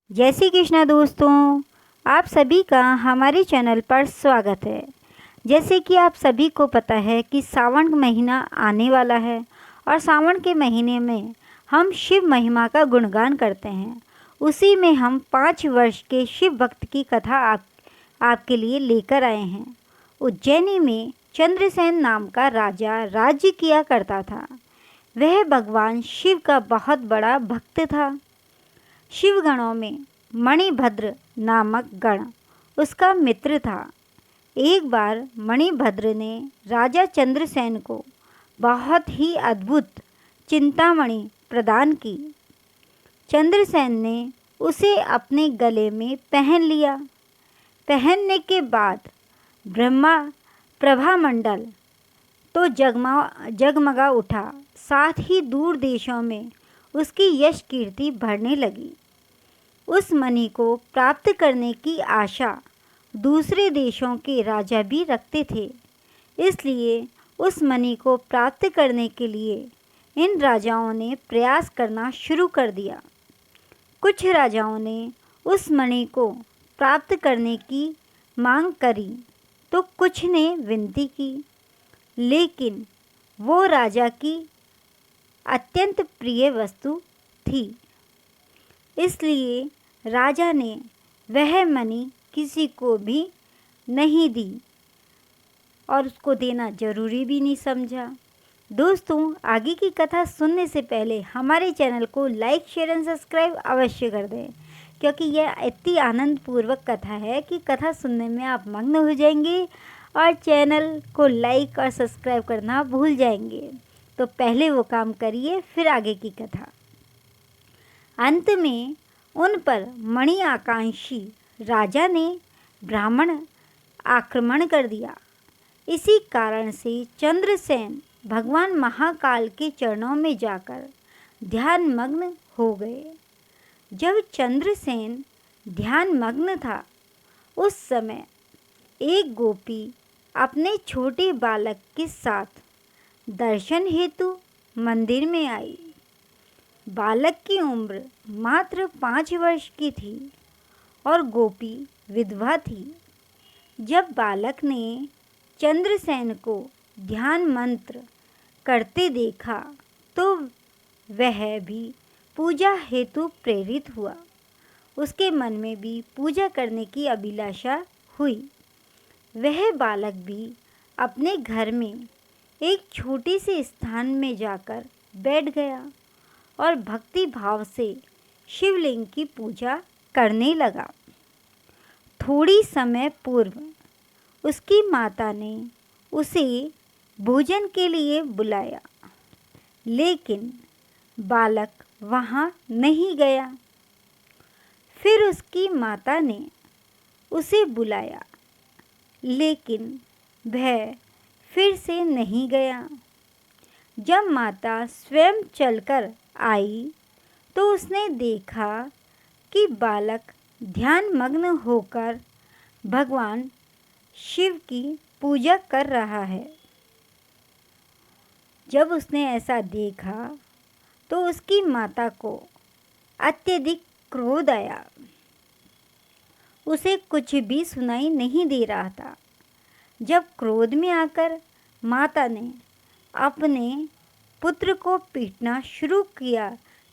जय श्री कृष्णा दोस्तों, आप सभी का हमारे चैनल पर स्वागत है। जैसे कि आप सभी को पता है कि सावन महीना आने वाला है और सावन के महीने में हम शिव महिमा का गुणगान करते हैं। उसी में हम 5 वर्ष के शिव भक्त की कथा आपके लिए लेकर आए हैं। उज्जैनी में चंद्रसेन नाम का राजा राज्य किया करता था। वह भगवान शिव का बहुत बड़ा भक्त था। शिवगणों में मणिभद्र नामक गण उसका मित्र था। एक बार मणिभद्र ने राजा चंद्रसेन को बहुत ही अद्भुत चिंतामणि प्रदान की। चंद्रसेन ने उसे अपने गले में पहन लिया। पहनने के बाद ब्रह्मा प्रभामंडल तो जगमगा उठा, साथ ही दूर देशों में उसकी यश कीर्ति बढ़ने लगी। उस मणि को प्राप्त करने की आशा दूसरे देशों के राजा भी रखते थे, इसलिए उस मणि को प्राप्त करने के लिए इन राजाओं ने प्रयास करना शुरू कर दिया। कुछ राजाओं ने उस मणि को प्राप्त करने की मांग करी तो कुछ ने विनती की, लेकिन वो राजा की अत्यंत प्रिय वस्तु थी, इसलिए राजा ने वह मणि किसी को भी नहीं दी और उसको देना जरूरी भी नहीं समझा। दोस्तों, आगे की कथा सुनने से पहले हमारे चैनल को लाइक, शेयर एंड सब्सक्राइब अवश्य कर दें, क्योंकि यह इतनी आनंदपूर्वक कथा है कि कथा सुनने में आप मग्न हो जाएंगे और चैनल को लाइक और सब्सक्राइब करना भूल जाएंगे। तो पहले वो काम करिए, फिर आगे की कथा। अंत में उन पर मणि आकांक्षी राजा ने ब्राह्मण आक्रमण कर दिया। इसी कारण से चंद्रसेन भगवान महाकाल के चरणों में जाकर ध्यान मग्न हो गए। जब चंद्रसेन ध्यान मग्न था, उस समय एक गोपी अपने छोटे बालक के साथ दर्शन हेतु मंदिर में आई। बालक की उम्र मात्र 5 वर्ष की थी और गोपी विधवा थी। जब बालक ने चंद्रसेन को ध्यान मंत्र करते देखा तो वह भी पूजा हेतु प्रेरित हुआ। उसके मन में भी पूजा करने की अभिलाषा हुई। वह बालक भी अपने घर में एक छोटे से स्थान में जाकर बैठ गया और भक्ति भाव से शिवलिंग की पूजा करने लगा। थोड़ी समय पूर्व उसकी माता ने उसे भोजन के लिए बुलाया, लेकिन बालक वहाँ नहीं गया। फिर उसकी माता ने उसे बुलाया, लेकिन वह फिर से नहीं गया। जब माता स्वयं चलकर आई तो उसने देखा कि बालक ध्यान मग्न होकर भगवान शिव की पूजा कर रहा है। जब उसने ऐसा देखा तो उसकी माता को अत्यधिक क्रोध आया। उसे कुछ भी सुनाई नहीं दे रहा था। जब क्रोध में आकर माता ने अपने पुत्र को पीटना शुरू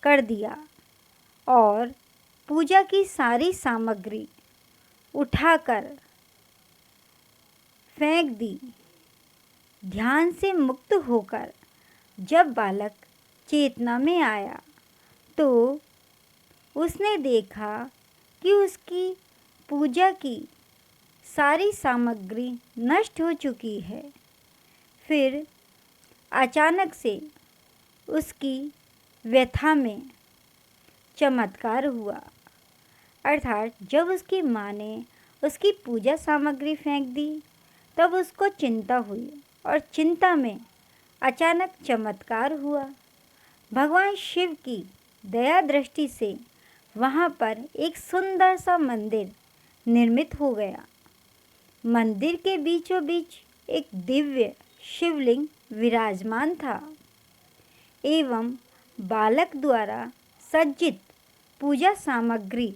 कर दिया और पूजा की सारी सामग्री उठाकर फेंक दी। ध्यान से मुक्त होकर जब बालक चेतना में आया तो उसने देखा कि उसकी पूजा की सारी सामग्री नष्ट हो चुकी है। फिर अचानक से उसकी व्यथा में चमत्कार हुआ, अर्थात जब उसकी माँ ने उसकी पूजा सामग्री फेंक दी तब उसको चिंता हुई और चिंता में अचानक चमत्कार हुआ। भगवान शिव की दया दृष्टि से वहाँ पर एक सुंदर सा मंदिर निर्मित हो गया। मंदिर के बीचों बीच एक दिव्य शिवलिंग विराजमान था एवं बालक द्वारा सज्जित पूजा सामग्री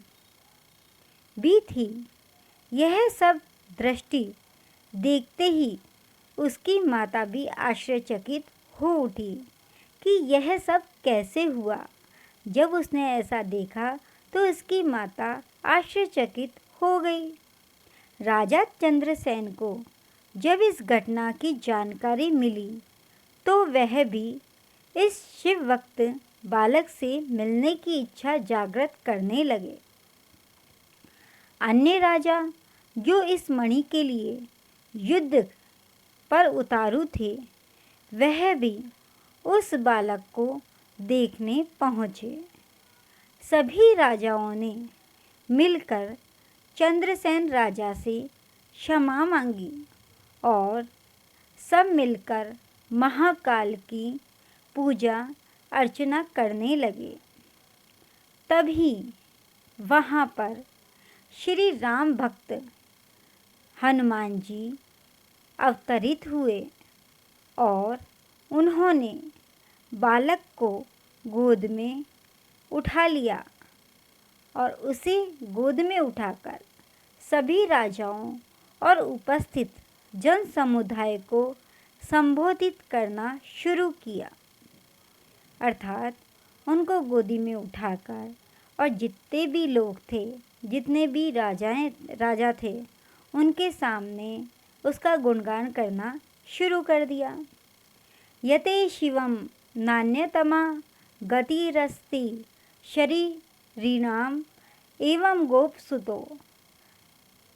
भी थी। यह सब दृष्टि देखते ही उसकी माता भी आश्चर्यचकित हो उठी कि यह सब कैसे हुआ। जब उसने ऐसा देखा तो उसकी माता आश्चर्यचकित हो गई। राजा चंद्रसेन को जब इस घटना की जानकारी मिली तो वह भी इस शिव भक्त बालक से मिलने की इच्छा जागृत करने लगे। अन्य राजा जो इस मणि के लिए युद्ध पर उतारू थे, वह भी उस बालक को देखने पहुँचे। सभी राजाओं ने मिलकर चंद्रसेन राजा से क्षमा मांगी और सब मिलकर महाकाल की पूजा अर्चना करने लगे। तभी वहाँ पर श्री राम भक्त हनुमान जी अवतरित हुए और उन्होंने बालक को गोद में उठा लिया और उसे गोद में उठाकर सभी राजाओं और उपस्थित जन समुदाय को संबोधित करना शुरू किया। अर्थात उनको गोदी में उठाकर और जितने भी लोग थे, जितने भी राजा थे, उनके सामने उसका गुणगान करना शुरू कर दिया। यते शिवम नान्यतमा गतिरस्ति शरीरिणाम एवं गोपसुतो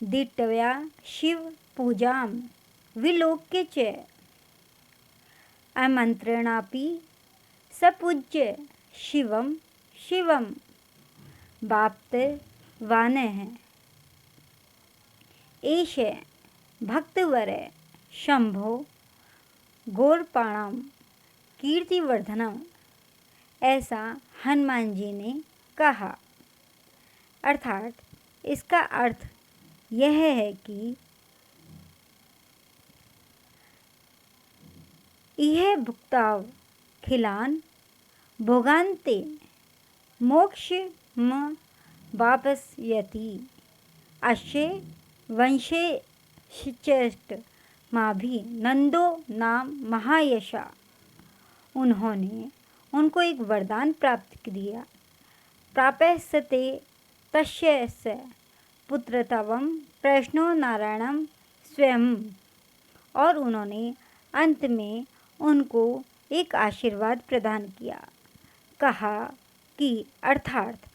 दिट्टव्या शिव पूजाम विलोक्य च आमंत्रणापि सपूज्य शिवम शिवम वाप्तवानः एष भक्तवर शंभो गौरपाणम कीर्तिवर्धनम, ऐसा हनुमान जी ने कहा। अर्थात इसका अर्थ यह है कि यह भुक्ताव खिलान भोगान्ते मोक्ष म वापस्यति अश्य वंशे शिचेष्ट माभी नंदो नाम महायशा। उन्होंने उनको एक वरदान प्राप्त किया। प्राप्यस्ते तस्य पुत्रतवम प्रश्नो नारायणम स्वयं, और उन्होंने अंत में उनको एक आशीर्वाद प्रदान किया। कहा कि अर्थात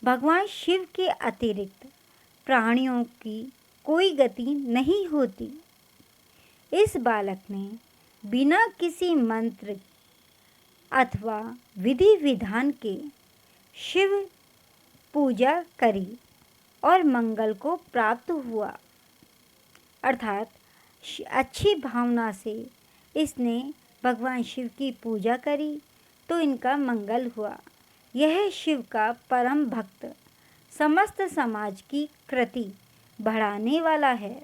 भगवान शिव के अतिरिक्त प्राणियों की कोई गति नहीं होती। इस बालक ने बिना किसी मंत्र अथवा विधि विधान के शिव पूजा करी और मंगल को प्राप्त हुआ। अर्थात अच्छी भावना से इसने भगवान शिव की पूजा करी तो इनका मंगल हुआ। यह शिव का परम भक्त समस्त समाज की कृति बढ़ाने वाला है।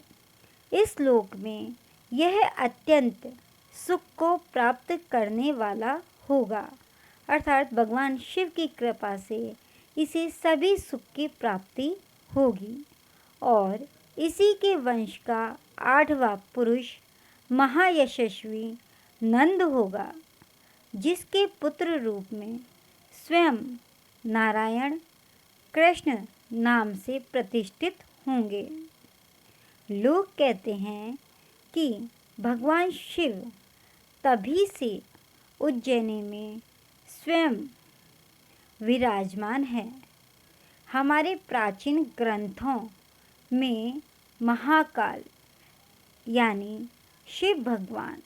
इस लोक में यह अत्यंत सुख को प्राप्त करने वाला होगा। अर्थात भगवान शिव की कृपा से इसे सभी सुख की प्राप्ति होगी और इसी के वंश का 8वां पुरुष महायशस्वी नंद होगा, जिसके पुत्र रूप में स्वयं नारायण कृष्ण नाम से प्रतिष्ठित होंगे। लोग कहते हैं कि भगवान शिव तभी से उज्जैनी में स्वयं विराजमान है। हमारे प्राचीन ग्रंथों में महाकाल यानी शिव भगवान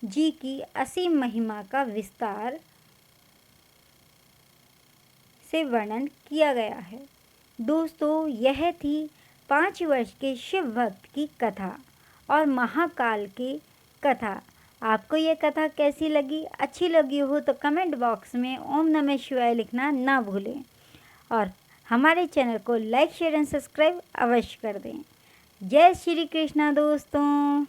जी की असीम महिमा का विस्तार से वर्णन किया गया है। दोस्तों, यह थी 5 वर्ष के शिव भक्त की कथा और महाकाल की कथा। आपको यह कथा कैसी लगी? अच्छी लगी हो तो कमेंट बॉक्स में ओम नमः शिवाय लिखना ना भूलें और हमारे चैनल को लाइक शेयर एंड सब्सक्राइब अवश्य कर दें। जय श्री कृष्णा दोस्तों।